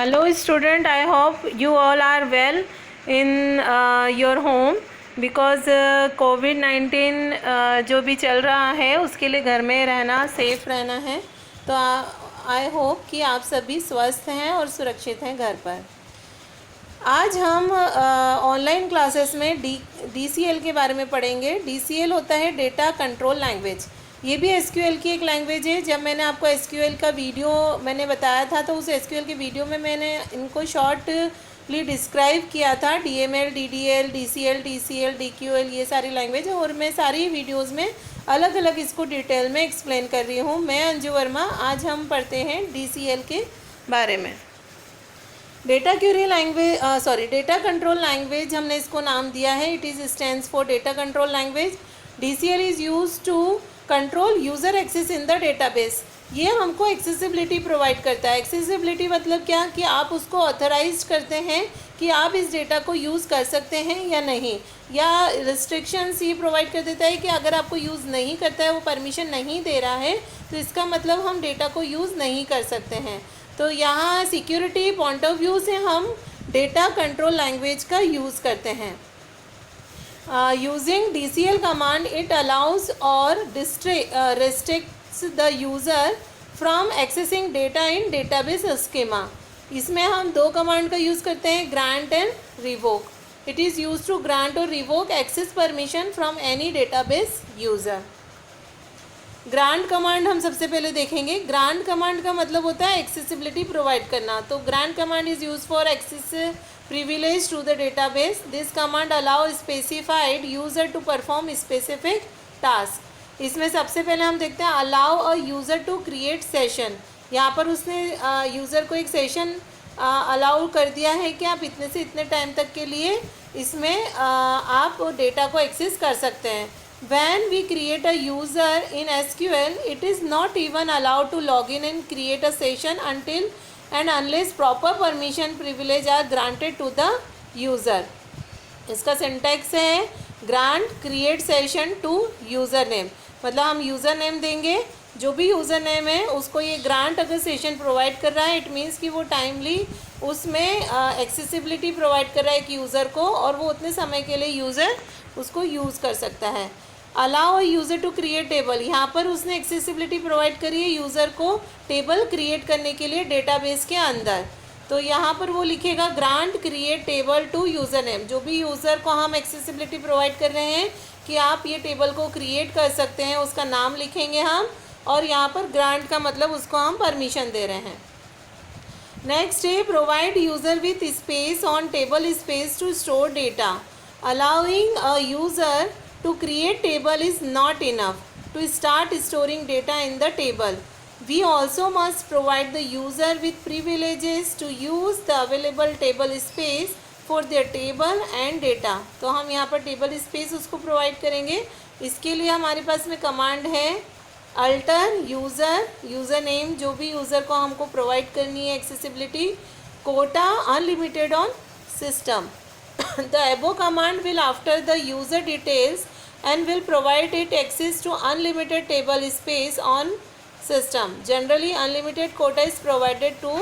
Hello student, I hope you all are well in your home because कोविड-19 जो भी चल रहा है उसके लिए घर में रहना, सेफ रहना है। तो आई होप कि आप सभी स्वस्थ हैं और सुरक्षित हैं घर पर। आज हम ऑनलाइन क्लासेस में DCL के बारे में पढ़ेंगे। DCL होता है डेटा कंट्रोल लैंग्वेज। ये भी SQL की एक लैंग्वेज है। जब मैंने आपको SQL का वीडियो मैंने बताया था तो उस SQL के वीडियो में मैंने इनको शॉर्टली डिस्क्राइब किया था। DML, DDL, DCL, TCL, DQL ये सारी लैंग्वेज है और मैं सारी वीडियोज़ में अलग अलग इसको डिटेल में एक्सप्लेन कर रही हूँ। मैं अंजू वर्मा। आज हम पढ़ते हैं DCL के बारे में। Data query language data control language हमने इसको नाम दिया है। It is stands for data control language. DCL is use to control user access in the database. ये हमको एक्सेसिबिलिटी प्रोवाइड करता है। एक्सेसिबिलिटी मतलब क्या कि आप उसको ऑथराइज करते हैं कि आप इस डेटा को यूज़ कर सकते हैं या नहीं, या रिस्ट्रिक्शंस ये प्रोवाइड कर देता है कि अगर आपको यूज़ नहीं करता है, वो परमिशन नहीं दे रहा है, तो इसका मतलब हम डेटा को यूज़ नहीं कर सकते हैं। तो यहाँ सिक्योरिटी पॉइंट ऑफ व्यू से हम डेटा कंट्रोल लैंग्वेज का यूज़ करते हैं। Using DCL command, it allows or restricts the user from accessing data in database schema. इसमें हम दो कमांड का यूज़ करते हैं, grant and revoke. It is used to grant or revoke access permission from any database user. Grant command हम सबसे पहले देखेंगे। ग्रांट कमांड का मतलब होता है एक्सेसिबिलिटी प्रोवाइड करना। तो grant command is use for access privilege to the database. This command allow specified user to perform specific task. इसमें सबसे पहले हम देखते हैं allow a user to create session. यहाँ पर उसने यूज़र को एक सेशन अलाउ कर दिया है कि आप इतने से इतने टाइम तक के लिए इसमें आप डेटा को एक्सेस कर सकते हैं। When we create a user in SQL, it is not even allowed to log in and create a session until and unless proper permission privilege are granted to the user. इसका syntax है grant create session to user name। मतलब हम user name देंगे, जो भी user name है उसको ये ग्रांट अगर सेशन प्रोवाइड कर रहा है, इट मीन्स कि वो टाइमली उसमें एक्सेसिबिलिटी प्रोवाइड कर रहा है एक यूज़र को और वो उतने समय के लिए यूज़र उसको यूज़ कर सकता है। Allow user to create table, यहाँ पर उसने एक्सेसिबिलिटी प्रोवाइड करी है यूज़र को टेबल क्रिएट करने के लिए डेटाबेस के अंदर। तो यहाँ पर वो लिखेगा grant create table to user name. जो भी यूज़र को हम एक्सेसिबिलिटी प्रोवाइड कर रहे हैं कि आप ये टेबल को क्रिएट कर सकते हैं, उसका नाम लिखेंगे हम, और यहाँ पर ग्रांट का मतलब उसको हम परमिशन दे रहे हैं। नेक्स्ट है provide user with space on table space to store data. Allowing a user to create table is not enough to start storing data in the table. We also must provide the user with privileges to use the available table space for their table and data. तो हम यहाँ पर table space उसको provide करेंगे। इसके लिए हमारे पास में कमांड है अल्टर यूज़र नेम, जो भी यूज़र को हमको प्रोवाइड करनी है accessibility, quota unlimited on system. The above command will after the user details and will provide it access to unlimited table space on system. Generally unlimited quota is provided to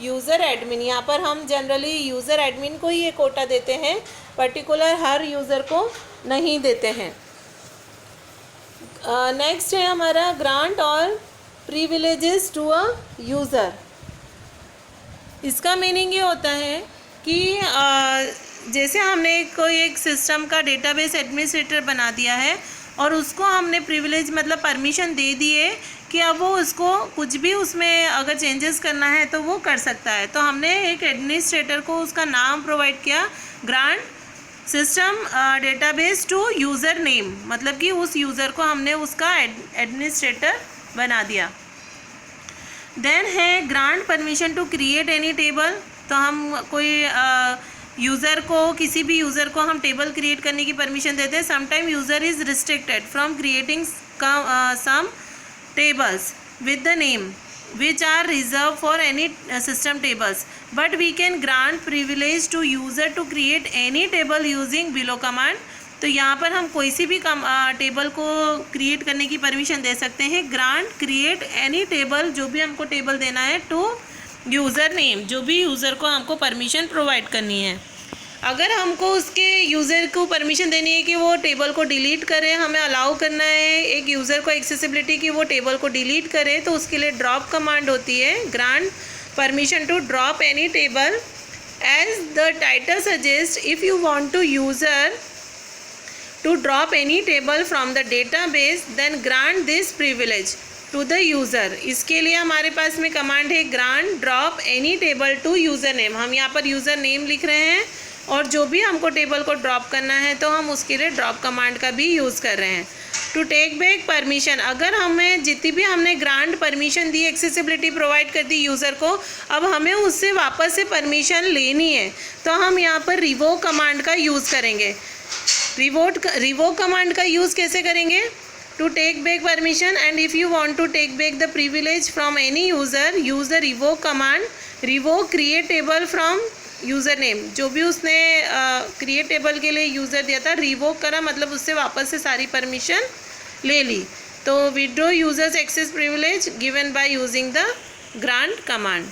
user admin. यहाँ पर हम generally user admin को ही ये कोटा देते हैं, particular हर user को नहीं देते हैं। नेक्स्ट है हमारा ग्रांट और प्रिविलेजेस टू अ यूज़र। इसका मीनिंग ये होता है कि जैसे हमने कोई एक सिस्टम का डेटाबेस एडमिनिस्ट्रेटर बना दिया है और उसको हमने प्रिविलेज मतलब परमिशन दे दी है कि अब वो उसको कुछ भी उसमें अगर चेंजेस करना है तो वो कर सकता है। तो हमने एक एडमिनिस्ट्रेटर को उसका नाम प्रोवाइड किया grant system database to user name, मतलब कि उस यूज़र को हमने उसका एडमिनिस्ट्रेटर बना दिया। देन है grant permission to create any table. तो हम कोई यूज़र को किसी भी यूज़र को हम टेबल क्रिएट करने की परमिशन देते हैं। Sometime user is restricted from creating some tables with the name which are reserve for any system tables, but we can grant privilege to user to create any table using below command. तो यहाँ पर हम कोई सी भी table को create करने की permission दे सकते हैं। ग्रांट क्रिएट एनी टेबल, जो भी हमको टेबल देना है, टू यूज़र नेम, जो भी यूज़र को हमको परमिशन प्रोवाइड करनी है। अगर हमको उसके यूज़र को परमिशन देनी है कि वो टेबल को डिलीट करे, हमें अलाउ करना है एक यूज़र को एक्सेसिबिलिटी कि वो टेबल को डिलीट करे, तो उसके लिए ड्रॉप कमांड होती है, grant permission to drop any table. As the title suggest, if you want to user to drop any table from the database then grant this privilege to the user। इसके लिए हमारे पास में command है grant drop any table to user name। हम यहाँ पर user name लिख रहे हैं और जो भी हमको टेबल को ड्रॉप करना है तो हम उसके लिए ड्रॉप कमांड का भी यूज़ कर रहे हैं। टू टेक बैक परमिशन, अगर हमें जितनी भी हमने ग्रांट परमिशन दी, एक्सेसिबिलिटी प्रोवाइड कर दी यूज़र को, अब हमें उससे वापस से परमिशन लेनी है तो हम यहाँ पर रिवोक कमांड का यूज़ करेंगे। रिवोक कमांड का यूज़ कैसे करेंगे? To take back permission and if you want to take back the privilege from any user use the revoke command. Revoke create table from user name, जो भी उसने create table के लिए user दिया था, रिवोक करा मतलब उससे वापस से सारी परमिशन ले ली। तो withdraw users access privilege given by using the grant command.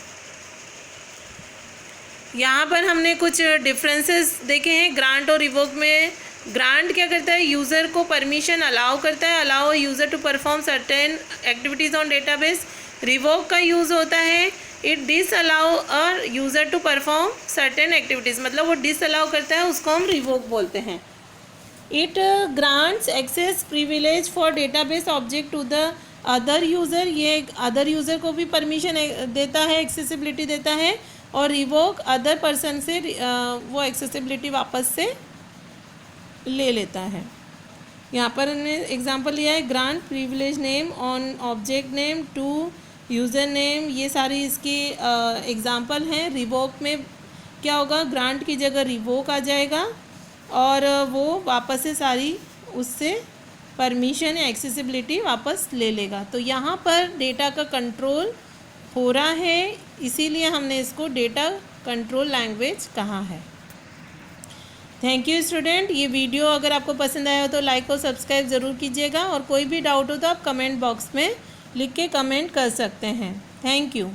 यहाँ पर हमने कुछ डिफरेंसेस देखे हैं ग्रांट और रिवोक में। ग्रांट क्या करता है? यूज़र को परमिशन अलाउ करता है, allow user to perform certain activities on database. Revoke का यूज़ होता है it disallow a user to perform certain activities, मतलब वो डिसअलाउ करता है, उसको हम रिवोक बोलते हैं। It grants access privilege for database object to the other user, ये अदर यूज़र को भी परमिशन देता है, एक्सेसिबिलिटी देता है। और रिवोक अदर पर्सन से वो एक्सेसिबिलिटी वापस से ले लेता है। यहाँ पर हमने एग्जांपल लिया है, grant privilege name on object name to user name, ये सारी इसकी एग्जांपल हैं। रिवोक में क्या होगा? ग्रांट की जगह रिवोक आ जाएगा और वो वापस से सारी उससे परमिशन या एक्सेसिबिलिटी वापस ले लेगा। तो यहाँ पर डेटा का कंट्रोल हो रहा है, इसीलिए हमने इसको डेटा कंट्रोल लैंग्वेज कहा है। Thank you student. ये वीडियो अगर आपको पसंद आया हो तो लाइक और सब्सक्राइब ज़रूर कीजिएगा और कोई भी डाउट हो तो आप कमेंट बॉक्स में लिख के कमेंट कर सकते हैं। Thank you.